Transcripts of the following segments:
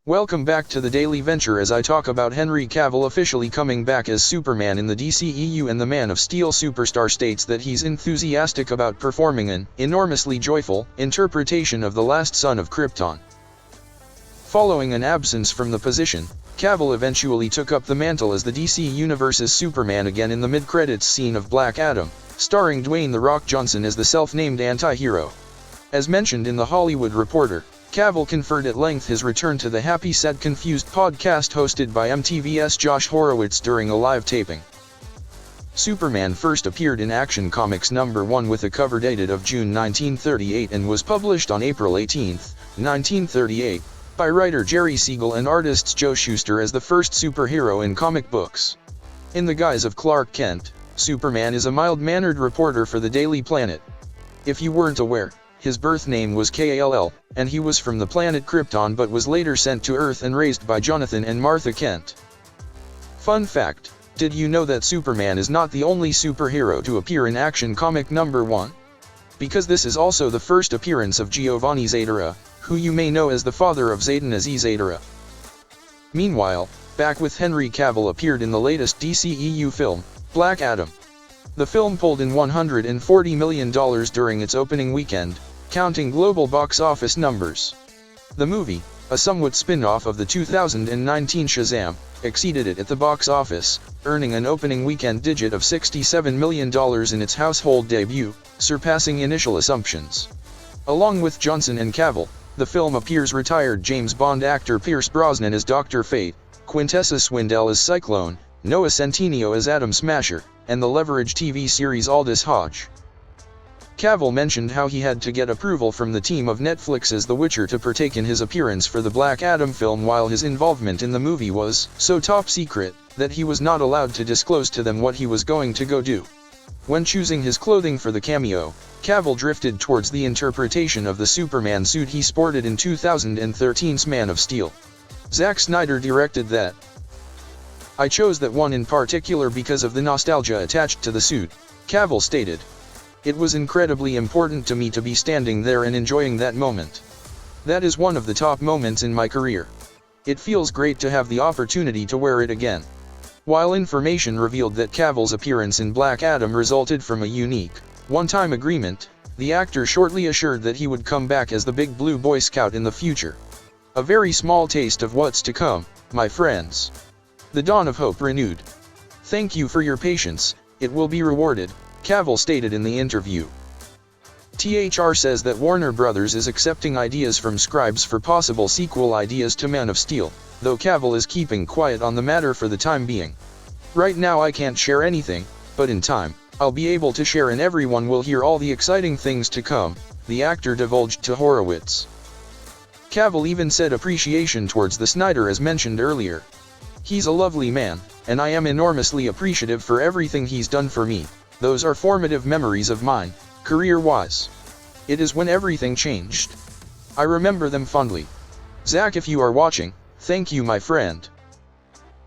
Welcome back to the Daily Venture as I talk about Henry Cavill officially coming back as Superman in the DCEU, and the Man of Steel superstar states that he's enthusiastic about performing an enormously joyful interpretation of the last son of Krypton. Following an absence from the position, Cavill eventually took up the mantle as the DC Universe's Superman again in the mid-credits scene of Black Adam, starring Dwayne "The Rock" Johnson as the self-named anti-hero. As mentioned in The Hollywood Reporter, Cavill conferred at length his return to the Happy Sad Confused podcast hosted by MTV's Josh Horowitz during a live taping. Superman first appeared in Action Comics #1 with a cover dated of June 1938 and was published on April 18, 1938, by writer Jerry Siegel and artists Joe Shuster as the first superhero in comic books. In the guise of Clark Kent, Superman is a mild-mannered reporter for the Daily Planet. If you weren't aware, his birth name was Kal, and he was from the planet Krypton but was later sent to Earth and raised by Jonathan and Martha Kent. Fun fact, did you know that Superman is not the only superhero to appear in Action Comic #1? Because this is also the first appearance of Giovanni Zadara, who you may know as the father of Zayden Aziz Zadara. Meanwhile, Back with Henry Cavill appeared in the latest DCEU film, Black Adam. The film pulled in $140 million during its opening weekend, counting global box office numbers. The movie, a somewhat spin-off of the 2019 Shazam, exceeded it at the box office, earning an opening weekend digit of $67 million in its household debut, surpassing initial assumptions. Along with Johnson and Cavill, the film appears retired James Bond actor Pierce Brosnan as Dr. Fate, Quintessa Swindell as Cyclone, Noah Centineo as Atom Smasher, and the Leverage TV series Aldous Hodge. Cavill mentioned how he had to get approval from the team of Netflix's The Witcher to partake in his appearance for the Black Adam film, while his involvement in the movie was so top secret that he was not allowed to disclose to them what he was going to go do. When choosing his clothing for the cameo, Cavill drifted towards the interpretation of the Superman suit he sported in 2013's Man of Steel. Zack Snyder directed that. "I chose that one in particular because of the nostalgia attached to the suit," Cavill stated. "It was incredibly important to me to be standing there and enjoying that moment. That is one of the top moments in my career. It feels great to have the opportunity to wear it again." While information revealed that Cavill's appearance in Black Adam resulted from a unique, one-time agreement, the actor shortly assured that he would come back as the Big Blue Boy Scout in the future. "A very small taste of what's to come, my friends. The dawn of hope renewed. Thank you for your patience, it will be rewarded," Cavill stated in the interview. THR says that Warner Bros. Is accepting ideas from scribes for possible sequel ideas to Man of Steel, though Cavill is keeping quiet on the matter for the time being. "Right now I can't share anything, but in time, I'll be able to share and everyone will hear all the exciting things to come," the actor divulged to Horowitz. Cavill even said appreciation towards the Snyder as mentioned earlier. "He's a lovely man, and I am enormously appreciative for everything he's done for me. Those are formative memories of mine, career-wise. It is when everything changed. I remember them fondly. Zach, if you are watching, thank you, my friend."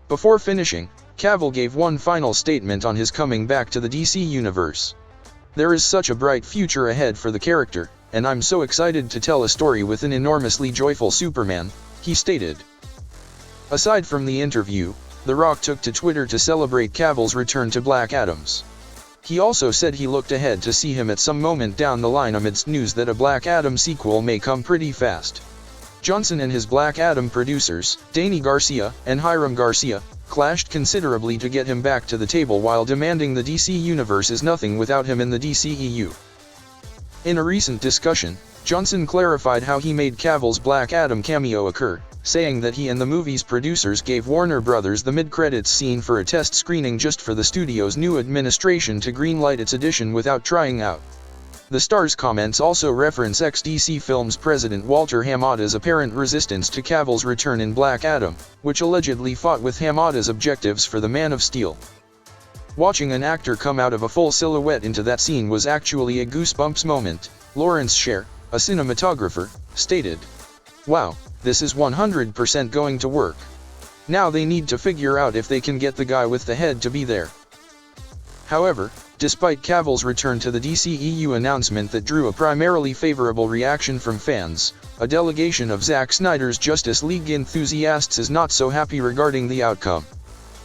Before finishing, Cavill gave one final statement on his coming back to the DC Universe. "There is such a bright future ahead for the character, and I'm so excited to tell a story with an enormously joyful Superman," he stated. Aside from the interview, The Rock took to Twitter to celebrate Cavill's return to Black Adam's. He also said he looked ahead to see him at some moment down the line amidst news that a Black Adam sequel may come pretty fast. Johnson and his Black Adam producers, Danny Garcia and Hiram Garcia, clashed considerably to get him back to the table while demanding the DC Universe is nothing without him in the DCEU. In a recent discussion, Johnson clarified how he made Cavill's Black Adam cameo occur, saying that he and the movie's producers gave Warner Bros. The mid-credits scene for a test screening just for the studio's new administration to greenlight its edition without trying out. The star's comments also reference ex-DC Films president Walter Hamada's apparent resistance to Cavill's return in Black Adam, which allegedly fought with Hamada's objectives for the Man of Steel. "Watching an actor come out of a full silhouette into that scene was actually a goosebumps moment," Lawrence Scher, a cinematographer, stated. "Wow, this is 100% going to work. Now they need to figure out if they can get the guy with the head to be there." However, Despite Cavill's return to the DCEU announcement that drew a primarily favorable reaction from fans, a delegation of Zack Snyder's Justice League enthusiasts is not so happy regarding the outcome.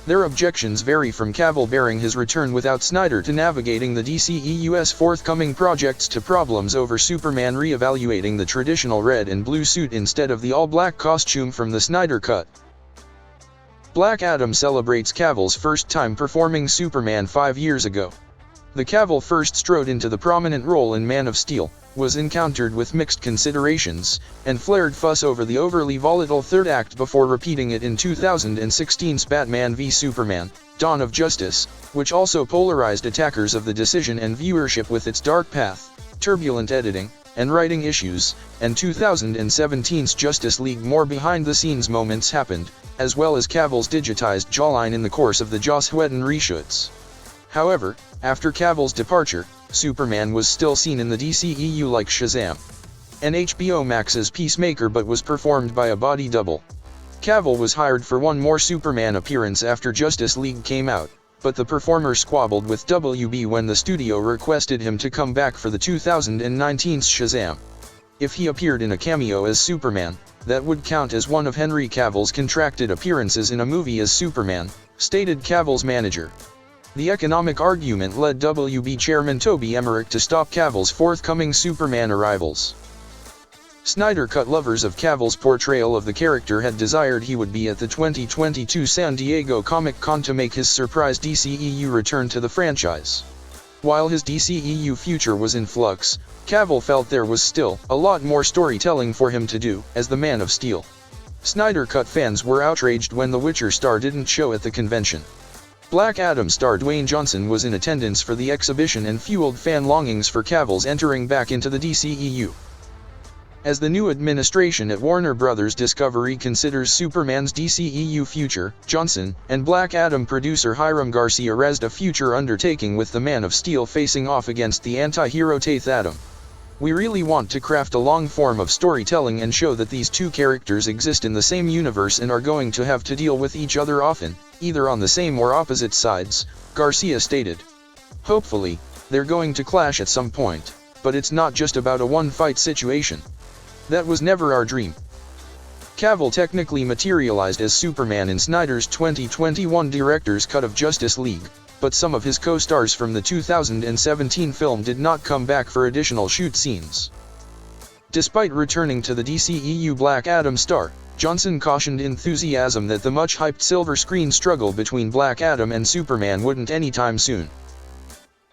Their objections vary from Cavill bearing his return without Snyder to navigating the DCEU's forthcoming projects to problems over Superman re-evaluating the traditional red and blue suit instead of the all-black costume from the Snyder Cut. Black Adam celebrates Cavill's first time performing Superman 5 years ago. The Cavill first strode into the prominent role in Man of Steel, was encountered with mixed considerations, and flared fuss over the overly volatile third act before repeating it in 2016's Batman v Superman, Dawn of Justice, which also polarized attackers of the decision and viewership with its dark path, turbulent editing, and writing issues, and 2017's Justice League more behind-the-scenes moments happened, as well as Cavill's digitized jawline in the course of the Joss Whedon reshoots. However, after Cavill's departure, Superman was still seen in the DCEU like Shazam and HBO Max's Peacemaker but was performed by a body double. Cavill was hired for one more Superman appearance after Justice League came out, but the performer squabbled with WB when the studio requested him to come back for the 2019's Shazam. If he appeared in a cameo as Superman, that would count as one of Henry Cavill's contracted appearances in a movie as Superman, stated Cavill's manager. The economic argument led WB chairman Toby Emmerich to stop Cavill's forthcoming Superman arrivals. Snyder Cut lovers of Cavill's portrayal of the character had desired he would be at the 2022 San Diego Comic-Con to make his surprise DCEU return to the franchise. While his DCEU future was in flux, Cavill felt there was still a lot more storytelling for him to do as the Man of Steel. Snyder Cut fans were outraged when The Witcher star didn't show at the convention. Black Adam star Dwayne Johnson was in attendance for the exhibition and fueled fan longings for Cavill's entering back into the DCEU. As the new administration at Warner Bros. Discovery considers Superman's DCEU future, Johnson and Black Adam producer Hiram Garcia raised a future undertaking with the Man of Steel facing off against the anti-hero Taith Adam. We really want to craft a long form of storytelling and show that these two characters exist in the same universe and are going to have to deal with each other often, either on the same or opposite sides, Garcia stated. Hopefully, they're going to clash at some point, but it's not just about a one-fight situation. That was never our dream. Cavill technically materialized as Superman in Snyder's 2021 director's cut of Justice League, but some of his co-stars from the 2017 film did not come back for additional shoot scenes. Despite returning to the DCEU Black Adam star, Johnson cautioned enthusiasm that the much-hyped silver screen struggle between Black Adam and Superman wouldn't anytime soon.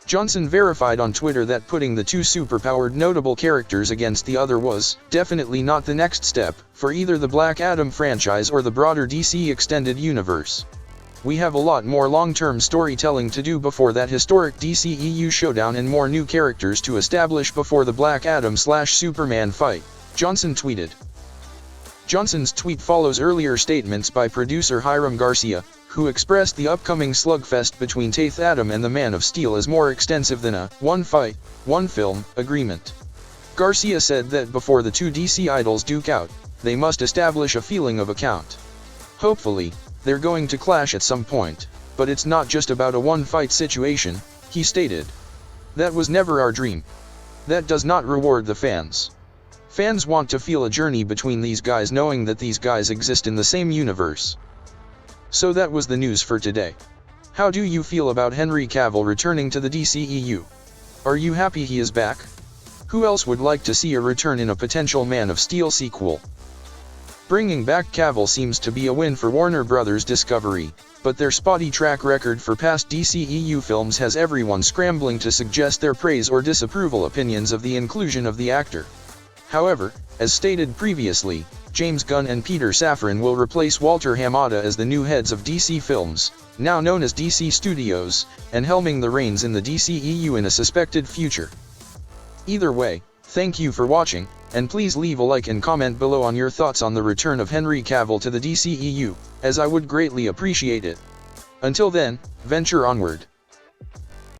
Johnson verified on Twitter that putting the two superpowered notable characters against the other was definitely not the next step for either the Black Adam franchise or the broader DC Extended Universe. We have a lot more long-term storytelling to do before that historic DCEU showdown and more new characters to establish before the Black Adam/Superman fight, Johnson tweeted. Johnson's tweet follows earlier statements by producer Hiram Garcia, who expressed the upcoming slugfest between Taith Adam and the Man of Steel as more extensive than a one fight, one film agreement. Garcia said that before the two DC idols duke out, they must establish a feeling of account. Hopefully, they're going to clash at some point, but it's not just about a one-fight situation, he stated. That was never our dream. That does not reward the fans. Fans want to feel a journey between these guys knowing that these guys exist in the same universe. So that was the news for today. How do you feel about Henry Cavill returning to the DCEU? Are you happy he is back? Who else would like to see a return in a potential Man of Steel sequel? Bringing back Cavill seems to be a win for Warner Bros. Discovery, but their spotty track record for past DCEU films has everyone scrambling to suggest their praise or disapproval opinions of the inclusion of the actor. However, as stated previously, James Gunn and Peter Safran will replace Walter Hamada as the new heads of DC Films, now known as DC Studios, and helming the reins in the DCEU in a suspected future. Either way, thank you for watching, and please leave a like and comment below on your thoughts on the return of Henry Cavill to the DCEU, as I would greatly appreciate it. Until then, venture onward.